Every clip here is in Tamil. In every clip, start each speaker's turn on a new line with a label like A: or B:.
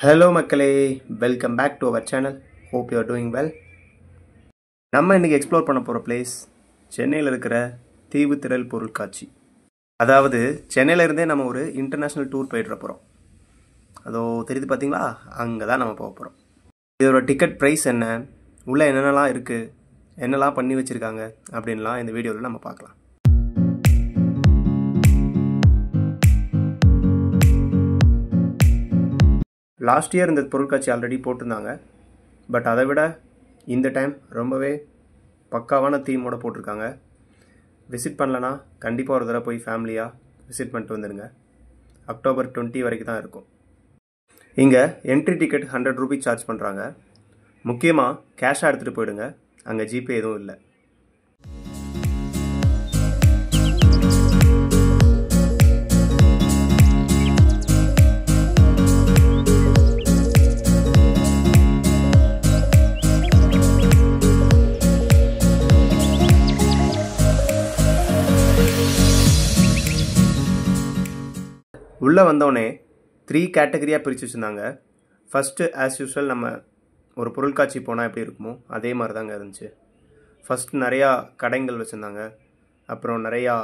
A: Hello மக்களே, welcome back to our channel. Hope you are doing well. நம்ம இன்றைக்கி எக்ஸ்ப்ளோர் பண்ண போகிற பிளேஸ் சென்னையில் இருக்கிற தீவுத்திடல் பொருட்காட்சி. அதாவது சென்னையிலேருந்தே நம்ம ஒரு இன்டர்நேஷ்னல் டூர் போய்ட்டு போகிறோம். அதோ தெரியுது பார்த்தீங்களா, அங்கே தான் நம்ம போக போகிறோம். இதோட டிக்கெட் ப்ரைஸ் என்ன, உள்ளே என்னென்னலாம் இருக்குது, என்னெல்லாம் பண்ணி வச்சுருக்காங்க அப்படின்லாம் இந்த வீடியோவில் நம்ம பார்க்கலாம். லாஸ்ட் இயர் இந்த பொருட்காட்சி ஆல்ரெடி போட்டிருந்தாங்க. பட் அதை விட இந்த டைம் ரொம்பவே பக்காவான தீமோடு போட்டிருக்காங்க. விசிட் பண்ணலன்னா கண்டிப்பாக ஒரு தடவை போய் ஃபேமிலியாக விசிட் பண்ணிட்டு வந்துடுங்க. அக்டோபர் 20 வரைக்கும் தான் இருக்கும். இங்கே என்ட்ரி டிக்கெட் 100 ரூபீஸ் சார்ஜ் பண்ணுறாங்க. முக்கியமாக கேஷாக எடுத்துகிட்டு போயிடுங்க, அங்கே ஜிபே எதுவும் இல்லை. உள்ளே வந்தோடனே 3 கேட்டகரியாக பிரித்து வச்சுருந்தாங்க. ஃபஸ்ட்டு ஆஸ் யூஸ்வல் நம்ம ஒரு பொருட்காட்சி போனால் எப்படி இருக்குமோ அதே மாதிரி தாங்க இருந்துச்சு. ஃபஸ்ட்டு நிறையா கடைகள் வச்சுருந்தாங்க, அப்புறம் நிறையா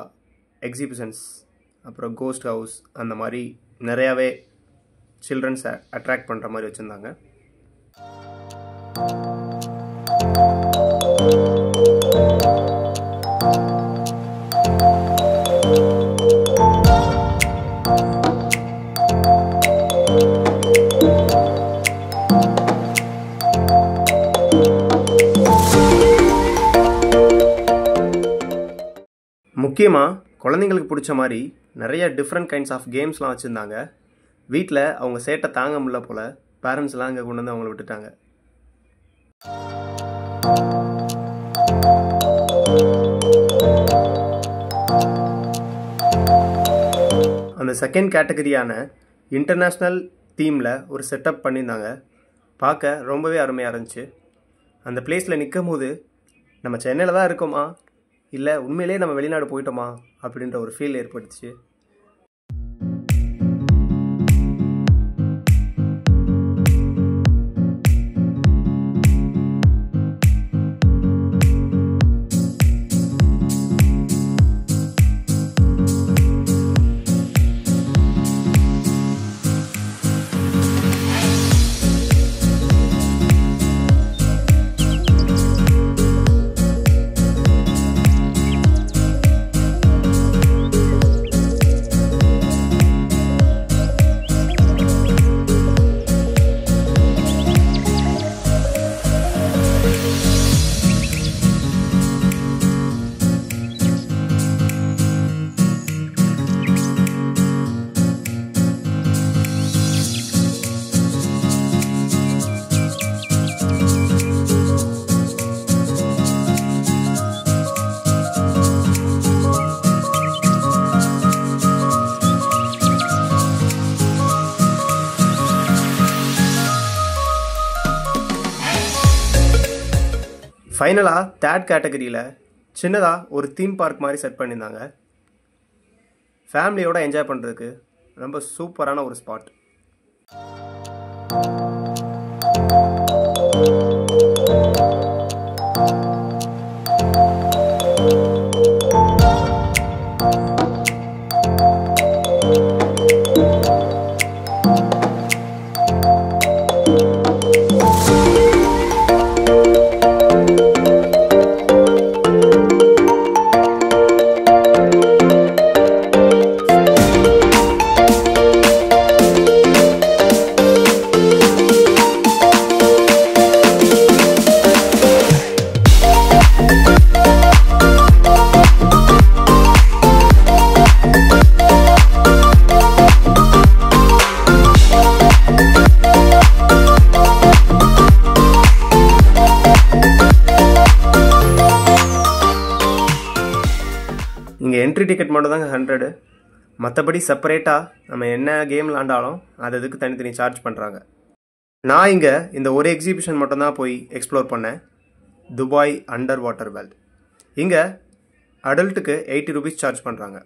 A: எக்ஸிபிஷன்ஸ், அப்புறம் கோஸ்ட் ஹவுஸ், அந்த மாதிரி நிறையாவே சில்ட்ரன்ஸை அட்ராக்ட் பண்ணுற மாதிரி வச்சுருந்தாங்க. முக்கியமாக குழந்தைங்களுக்கு பிடிச்ச மாதிரி நிறைய டிஃப்ரெண்ட் கைண்ட்ஸ் ஆஃப் கேம்ஸ்லாம் வச்சுருந்தாங்க. வீட்டில் அவங்க சேட்டை தாங்க முடியல போல் பேரண்ட்ஸ்லாம் அங்கே கொண்டு வந்து அவங்கள விட்டுட்டாங்க. அந்த செகண்ட் கேட்டகரியான இன்டர்நேஷ்னல் தீமில் ஒரு செட்டப் பண்ணியிருந்தாங்க. பார்க்க ரொம்பவே அருமையாக இருந்துச்சு. அந்த பிளேஸில் நிற்கும் போது நம்ம சென்னையில் தான் இருக்கோமா, இல்லை உண்மையிலே நம்ம வெளிநாடு போயிட்டோமா அப்படின்ற ஒரு ஃபீல் ஏற்பட்டுச்சு. ஃபைனலாக தேர்ட் கேட்டகரியில் சின்னதாக ஒரு தீம் பார்க் மாதிரி செட் பண்ணியிருந்தாங்க. ஃபேமிலியோடு என்ஜாய் பண்ணுறதுக்கு ரொம்ப சூப்பரான ஒரு ஸ்பாட். இங்கே என்ட்ரி டிக்கெட் மட்டும் தாங்க 100. மற்றபடி செப்பரேட்டாக நம்ம என்ன கேம் விளாண்டாலும் அது அதுக்கு தனித்தனி சார்ஜ் பண்ணுறாங்க. நான் இங்கே இந்த ஒரு எக்ஸிபிஷன் மட்டும்தான் போய் எக்ஸ்ப்ளோர் பண்ணேன், துபாய் அண்டர் வாட்டர் வேர்ல்ட். இங்கே அடல்ட்டுக்கு 80 ரூபீஸ் சார்ஜ் பண்ணுறாங்க.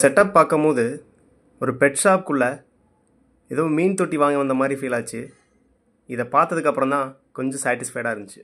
A: செட்டப் பார்க்கும்போது ஒரு பெட் ஷாப்குள்ளே ஏதோ மீன் தொட்டி வாங்க வந்த மாதிரி ஃபீல் ஆச்சு. இதை பார்த்ததுக்கப்புறம் தான் கொஞ்சம் சாட்டிஸ்ஃபைடாக இருந்துச்சு.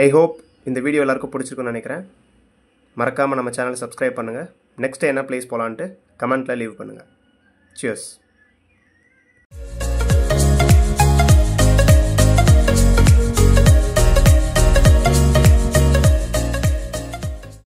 A: ஐ ஹோப் இந்த வீடியோ எல்லாருக்கும் பிடிச்சிருக்குன்னு நினைக்கிறேன். மறக்காமல் நம்ம சேனலை சப்ஸ்கிரைப் பண்ணுங்கள். நெக்ஸ்ட்டு என்ன ப்ளேஸ் போகலான்ட்டு கமெண்ட்டில் லீவ் பண்ணுங்கள். சியர்ஸ்.